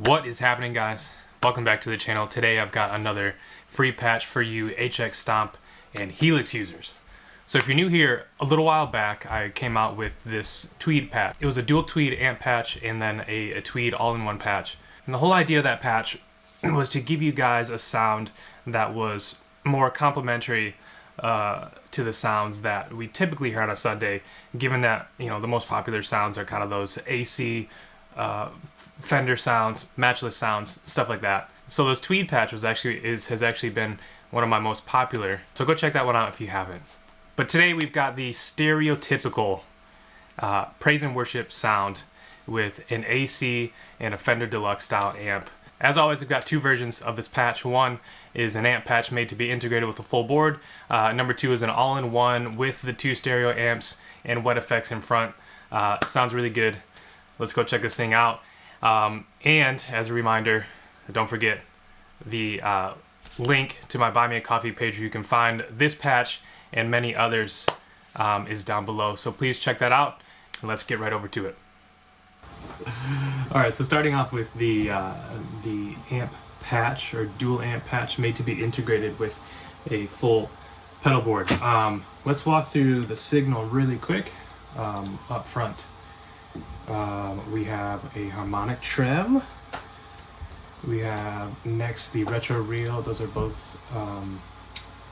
What is happening, guys? Welcome back to the channel. Today I've got another free patch for you HX Stomp and Helix users. So if you're new here, a little while back I came out with this tweed patch. It was a dual tweed amp patch and then a tweed all-in-one patch. And the whole idea of that patch was to give you guys a sound that was more complementary to the sounds that we typically hear on a Sunday, given that, you know, the most popular sounds are kind of those AC, Fender sounds, matchless sounds, stuff like that. So this tweed patch has actually been one of my most popular. So go check that one out if you haven't. But today we've got the stereotypical praise and worship sound with an AC and a Fender Deluxe style amp. As always, we've got two versions of this patch. One is an amp patch made to be integrated with a full board. Number two is an all-in-one with the two stereo amps and wet effects in front. Sounds really good. Let's go check this thing out. And as a reminder, don't forget the link to my Buy Me a Coffee page where you can find this patch and many others is down below. So please check that out and let's get right over to it. Alright, so starting off with the amp patch or dual amp patch made to be integrated with a full pedal board. Let's walk through the signal really quick up front. We have a harmonic trem. We have next the retro reel. Those are both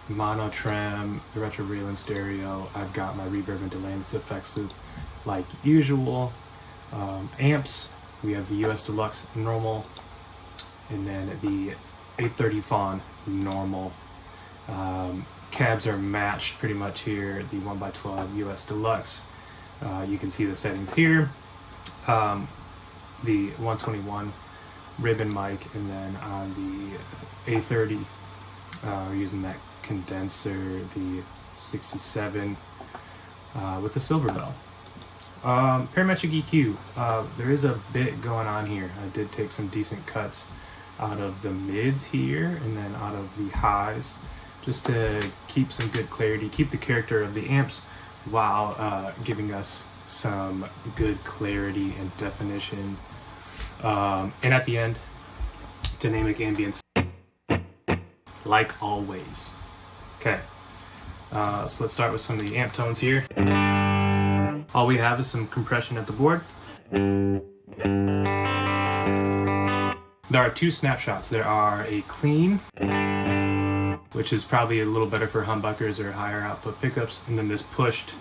mono trem, the retro reel and stereo. I've got my reverb and delay and effects loop like usual. Amps, we have the US Deluxe normal, and then the 830 Fawn normal. Cabs are matched pretty much here. The 1x12 US Deluxe. You can see the settings here. The 121 ribbon mic, and then on the A30 we're using that condenser, the 67 with the silver bell. Parametric EQ, there is a bit going on here. I did take some decent cuts out of the mids here and then out of the highs just to keep some good clarity, keep the character of the amps while giving us some good clarity and definition. And at the end, dynamic ambience, like always. Okay, so let's start with some of the amp tones here. All we have is some compression at the board. There are two snapshots. There are a clean, which is probably a little better for humbuckers or higher output pickups, and then this pushed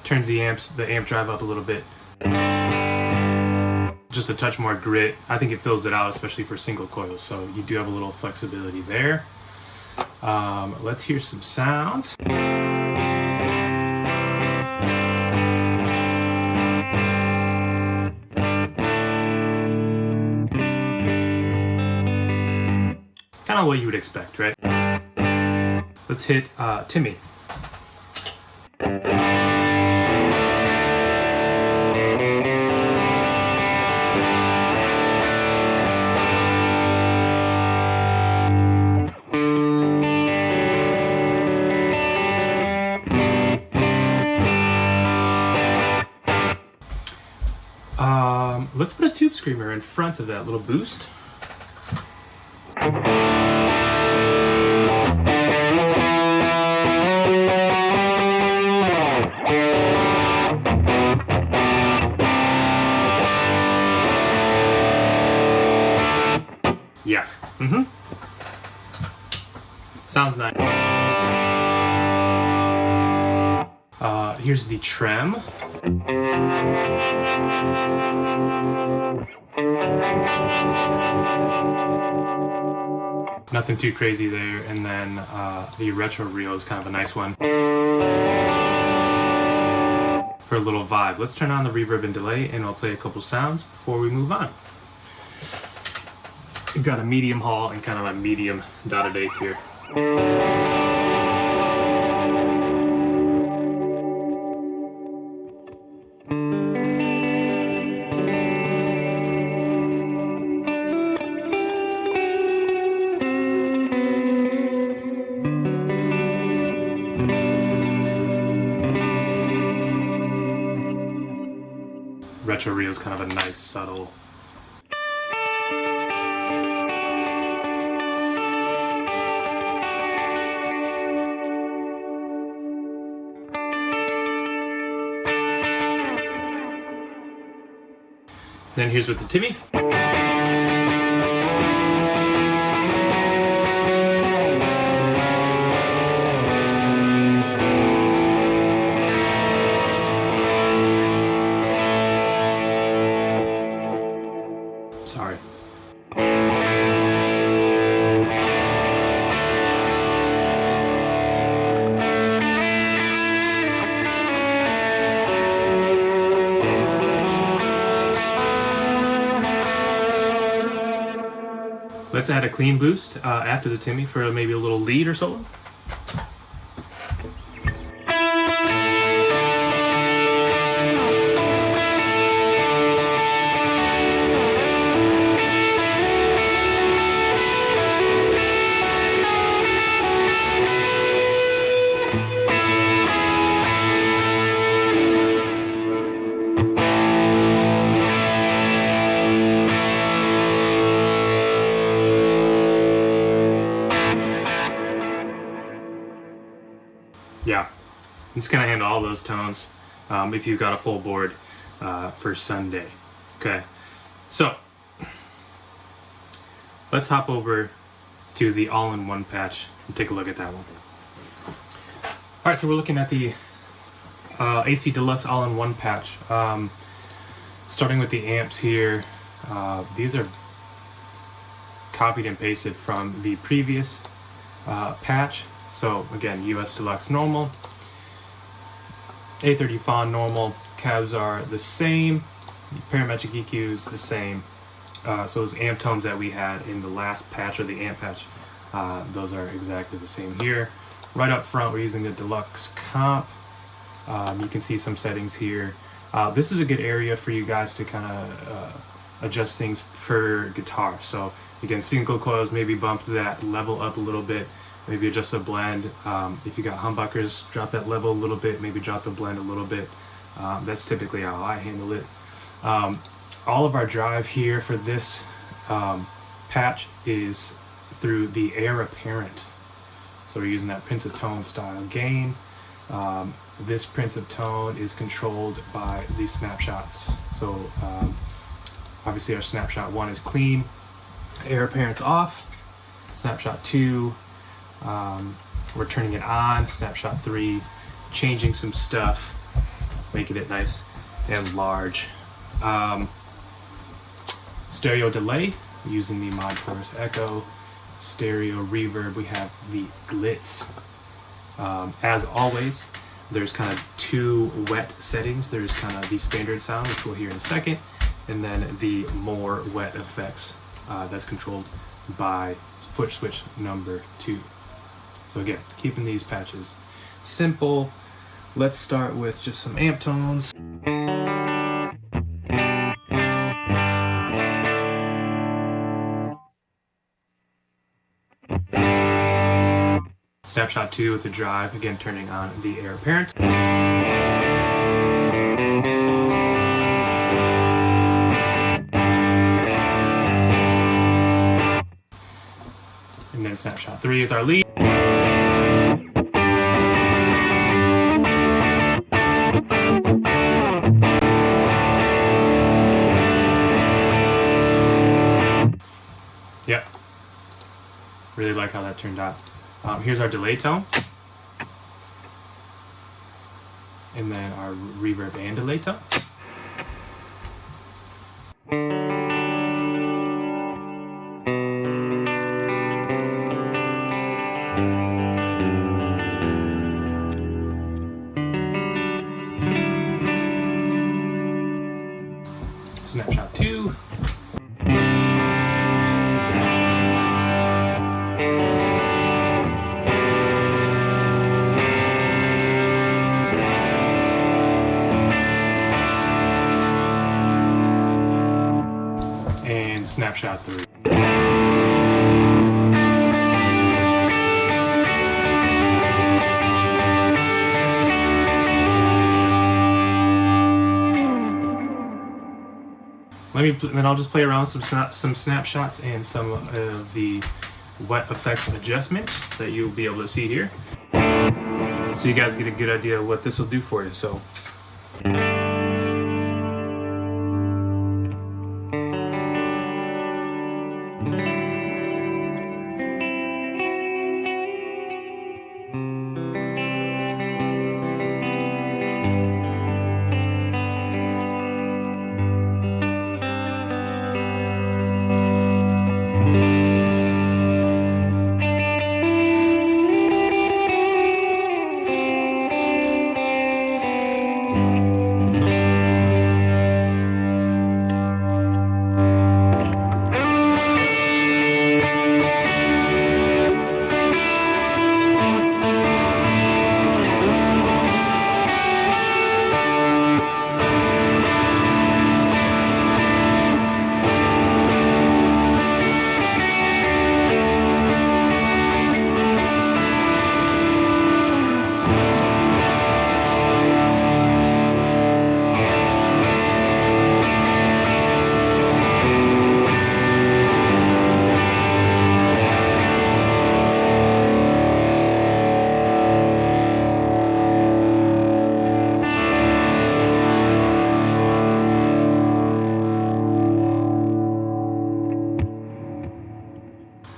turns the amp drive up a little bit. Just a touch more grit. I think it fills it out, especially for single coils, so you do have a little flexibility there. Let's hear some sounds. Kind of what you would expect, right? Let's hit Timmy. Let's put a tube screamer in front of that little boost. Yeah. Sounds nice. Here's the trem. Nothing too crazy there, and then the retro reel is kind of a nice one. for a little vibe. Let's turn on the reverb and delay, and I'll play a couple sounds before we move on. We've got a medium haul and kind of a medium dotted eighth here. Retro reel is kind of a nice, subtle. Then here's with the Timmy. Sorry. Let's add a clean boost after the Timmy for maybe a little lead or solo. Yeah, it's gonna handle all those tones if you've got a full board for Sunday. Okay, so let's hop over to the all-in-one patch and take a look at that one. All right, so we're looking at the AC-Deluxe all-in-one patch. Starting with the amps here, these are copied and pasted from the previous patch. So again, US Deluxe normal, A30 Fawn normal, cabs are the same, parametric EQs the same. So those amp tones that we had in the last patch, or the amp patch, those are exactly the same here. Right up front, we're using the Deluxe comp. You can see some settings here. This is a good area for you guys to kind of adjust things per guitar. So again, single coils, maybe bump that level up a little bit. Maybe adjust the blend. If you got humbuckers, drop that level a little bit, maybe drop the blend a little bit. That's typically how I handle it. All of our drive here for this patch is through the Air Apparent. So we're using that Prince of Tone style gain. This Prince of Tone is controlled by these snapshots. So obviously our snapshot 1 is clean, Air Apparent's off. Snapshot 2, we're turning it on. Snapshot 3, changing some stuff, making it nice and large. Stereo delay, using the Mod Chorus Echo. Stereo reverb, we have the Glitz. As always, there's kind of two wet settings. There's kind of the standard sound, which we'll hear in a second, and then the more wet effects that's controlled by foot switch number 2. So again, keeping these patches simple. Let's start with just some amp tones. Snapshot 2 with the drive, again turning on the Air Apparent. And then snapshot 3 with our lead. Yep. Really like how that turned out. Here's our delay tone. And then our reverb and delay tone. snapshot 2. And snapshot 3. Then I'll just play around with some snapshots and some of the wet effects adjustments that you'll be able to see here, so you guys get a good idea of what this will do for you. So.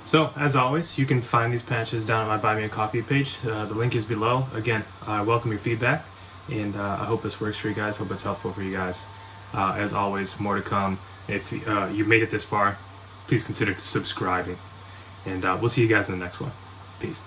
So, as always, you can find these patches down at my Buy Me a Coffee page. The link is below. Again, I welcome your feedback, and I hope this works for you guys. Hope it's helpful for you guys. As always, more to come. If you made it this far, please consider subscribing. And we'll see you guys in the next one. Peace.